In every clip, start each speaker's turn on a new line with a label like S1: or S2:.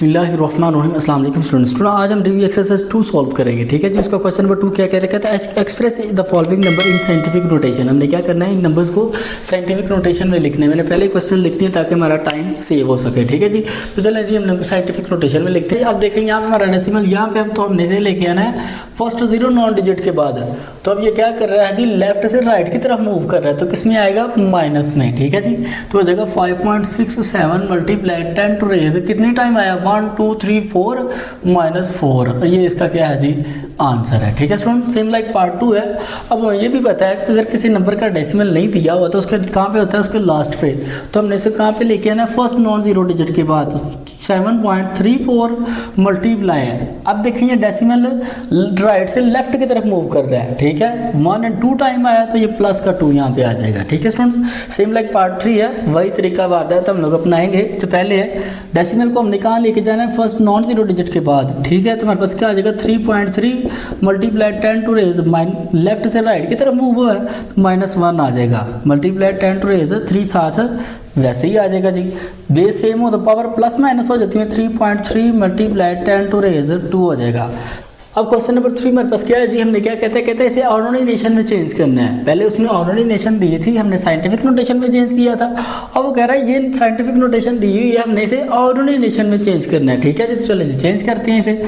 S1: बिस्मिल्लाहिर्रहमानिर्रहीम अस्सलाम वालेकुम स्टूडेंट्स। आज हम रिव्यू एक्सरसाइज 2 सॉल्व करेंगे। ठीक है जी। उसका क्वेश्चन नंबर 2 क्या कह रखा था, express the following number in scientific notation. हमने क्या करना है, इन नंबर्स को साइंटिफिक नोटेशन में लिखने। मैंने पहले क्वेश्चन लिख दिया ताकि हमारा टाइम सेव हो सके। ठीक है जी। तो चलें जी, हम साइंटिफिक नोटेशन में लिखते हैं। अब देखेंगे यहाँ पे हमारा डेसिमल, यहाँ पे हम तो हमने से लेके आना है फर्स्ट 0 नॉन डिजिट के बाद। तो अब ये क्या कर रहा है जी, लेफ्ट से राइट की तरफ मूव कर रहा है, तो किस में आएगा, माइनस में। ठीक है जी। तो हो जाएगा 5.67 मल्टीप्लाई 10 टू रेज कितने टाइम आया, 1 2 3 4 -4। और ये इसका क्या है जी, आंसर है। ठीक है स्टूडेंट। सेम लाइक पार्ट 2 है। अब ये भी पता है कि अगर किसी नंबर का डेसिमल नहीं दिया हुआ तो उसके कहाँ पे होता है, उसके लास्ट पे। तो हमने इसे कहाँ पे लेके आना है, फर्स्ट नॉन जीरो डिजिट के बाद। 7.34 मल्टीप्लाई है। अब देखेंगे डेसिमल राइट से लेफ्ट की तरफ मूव कर रहा है। ठीक है, 1 और 2 टाइम आया तो ये प्लस का 2 यहाँ पे आ जाएगा। ठीक है स्टूडेंट्स। सेम लाइक पार्ट 3 है, वही तरीका वारदात हम लोग अपनाएंगे। जो पहले है, डेसिमल को हमने कहाँ लेके जाना है, फर्स्ट नॉन जीरो डिजिट के बाद। ठीक है, तो हमारे पास क्या आ जाएगा, 3.3 मल्टीप्लाई 10 टू रेज लेफ्ट से राइट की तरफ मूव हुआ है तो -1 आ जाएगा। मल्टीप्लाई 10 टू रेज 3 साथ वैसे ही आ जाएगा जी। बेस सेम हो तो पावर प्लस माइनस हो जाती है। 3.3 मल्टीप्लाई 10 टू रेज 2 हो जाएगा। अब क्वेश्चन नंबर 3 हमारे पास क्या है जी, हमने क्या कहते हैं इसे ऑर्डिनरी नेशन में चेंज करना है। पहले उसमें ऑर्डिनरी नेशन दी थी, हमने साइंटिफिक नोटेशन में चेंज किया था। अब वो कह रहा है ये साइंटिफिक नोटेशन दी हुई है, हमने इसे ऑर्डिनरी नेशन में चेंज करना है। ठीक है जी। चलो जी, चेंज करते हैं इसे।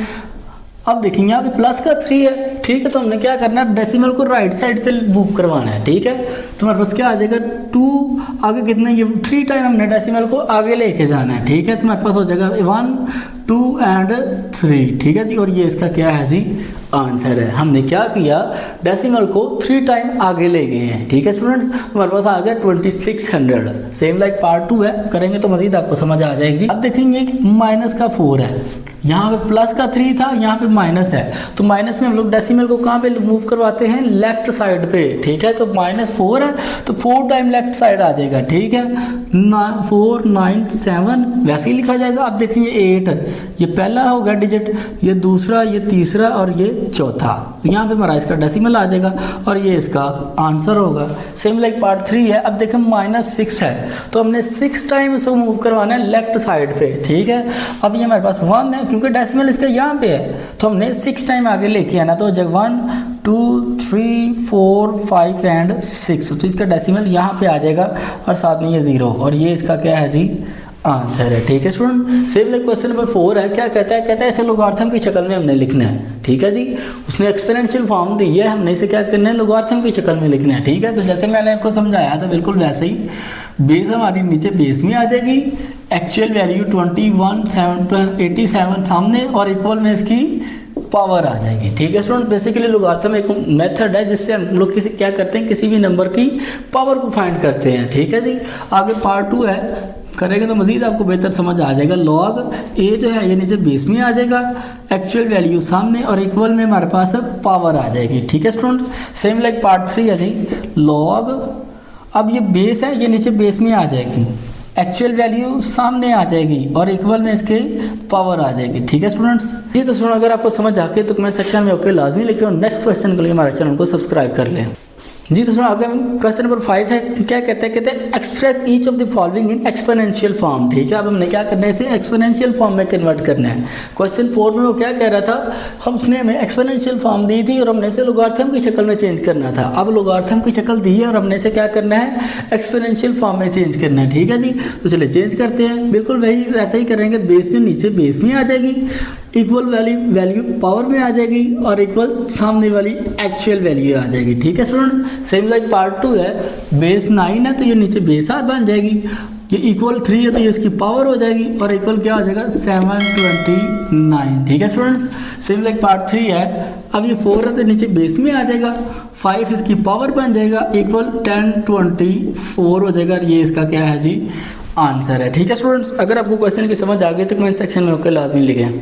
S1: अब देखेंगे यहाँ पे प्लस का 3 है। ठीक है, तो हमने क्या करना है, डेसिमल को राइट साइड पे मूव करवाना है। ठीक है, तो हमारे पास क्या आ जाएगा, 2 आगे कितना, ये 3 टाइम हमने डेसिमल को आगे लेके जाना है। ठीक है, तो हमारे पास हो जाएगा 1 2 एंड 3। ठीक है जी। और ये इसका क्या है जी, आंसर है। हमने क्या किया, डेसिमल को 3 टाइम आगे ले गए हैं। ठीक है स्टूडेंट्स, हमारे पास आ गया 2600। सेम लाइक पार्ट 2 है, करेंगे तो मजीद आपको समझ आ जाएगी। अब देखेंगे माइनस का 4 है, यहाँ पे प्लस का 3 था, यहाँ पे माइनस है। तो माइनस में हम लोग डेसिमल को कहाँ पे मूव करवाते हैं, लेफ्ट साइड पे। ठीक है, तो -4 है तो 4 टाइम लेफ्ट साइड आ जाएगा। ठीक है, 4 9 7 वैसे ही लिखा जाएगा। अब देखिए 8, ये पहला होगा डिजिट, ये दूसरा, ये तीसरा और ये चौथा। यहाँ पे हमारा इसका डेसिमल आ जाएगा और ये इसका आंसर होगा। सेम लाइक पार्ट 3 है। अब देखें -6 है, तो हमने 6 टाइम इसको मूव करवाना है लेफ्ट साइड पे। ठीक है, अब ये हमारे पास 1 है, क्योंकि डेसिमल इसका यहाँ पे है, तो हमने 6 टाइम आगे लेके आना। तो जब 1 2 3 4 5 एंड 6, तो इसका डेसिमल यहाँ पे आ जाएगा और साथ में ये 0, और ये इसका क्या है जी, आंसर है। ठीक है student. Same like question number 4 है। क्या कहता है, इसे लोगारिथम की शक्ल में हमने लिखना है। ठीक है जी। उसने एक्सपोनेंशियल फॉर्म दी है, हमने इसे क्या करना है, लोगारिथम की शक्ल में लिखना है। ठीक है, तो जैसे मैंने आपको समझाया था बिल्कुल वैसे ही। बेस हमारी नीचे बेस में आ जाएगी, एक्चुअल वैल्यू 2187 सामने और इक्वल में इसकी पावर आ जाएगी। ठीक है स्टूडेंट। बेसिकली लोगारिथम एक मेथड है जिससे हम लोग क्या करते हैं, किसी भी नंबर की पावर को फाइंड करते हैं। ठीक है जी। आगे पार्ट 2 है, करेंगे तो मजीद आपको बेहतर समझ आ जाएगा। लॉग ए जो है ये नीचे बेस में आ जाएगा, एक्चुअल वैल्यू सामने और इक्वल में हमारे पास पावर आ जाएगी। ठीक है स्टूडेंट। सेम लाइक पार्ट 3 है जी, लॉग, अब ये बेस है, ये नीचे बेस में आ जाएगी, एक्चुअल वैल्यू सामने आ जाएगी और इक्वल में इसके पावर आ जाएगी। ठीक है स्टूडेंट्स। ये तो सुनो, अगर आपको समझ आ गई तो कमेंट सेक्शन में ओके लाजमी लिखे और नेक्स्ट क्वेश्चन के लिए हमारे चैनल को सब्सक्राइब कर लें जी। तो सुनो, आगे क्वेश्चन नंबर 5 है। क्या कहते हैं express each of the following in exponential form. ठीक है, अब हमने क्या करना है, इसे एक्सपोनेंशियल फॉर्म में कन्वर्ट करना है। क्वेश्चन 4 में वो क्या कह रहा था, उसने हमें एक्सपोनेंशियल फॉर्म दी थी और हमने इसे लोगारिथम की शक्ल में चेंज करना था। अब लोगारिथम की शक्ल दी है और हमने इसे क्या करना है, एक्सपोनेंशियल फॉर्म में चेंज करना है। ठीक है जी। तो चलिए चेंज करते हैं, बिल्कुल वही वैसा ही करेंगे। बेस से नीचे बेस में आ जाएगी, इक्वल वैल्यू पावर में आ जाएगी और इक्वल सामने वाली एक्चुअल वैल्यू आ जाएगी। ठीक है स्टूडेंट। सेम लाइक पार्ट 2 है, बेस 9 है तो ये नीचे बेस 8 बन जाएगी, ये इक्वल 3 है तो ये इसकी पावर हो जाएगी और इक्वल क्या हो जाएगा, 729। ठीक है स्टूडेंट्स। सेम लाइक पार्ट 3 है। अब ये 4 है तो नीचे बेस में आ जाएगा, 5 इसकी पावर बन जाएगा, इक्वल 1024 हो जाएगा और ये इसका क्या है जी, आंसर है। ठीक है स्टूडेंट्स। अगर आपको क्वेश्चन की समझ आ गई तो कमेंट सेक्शन में ओके लाजमी लिखें।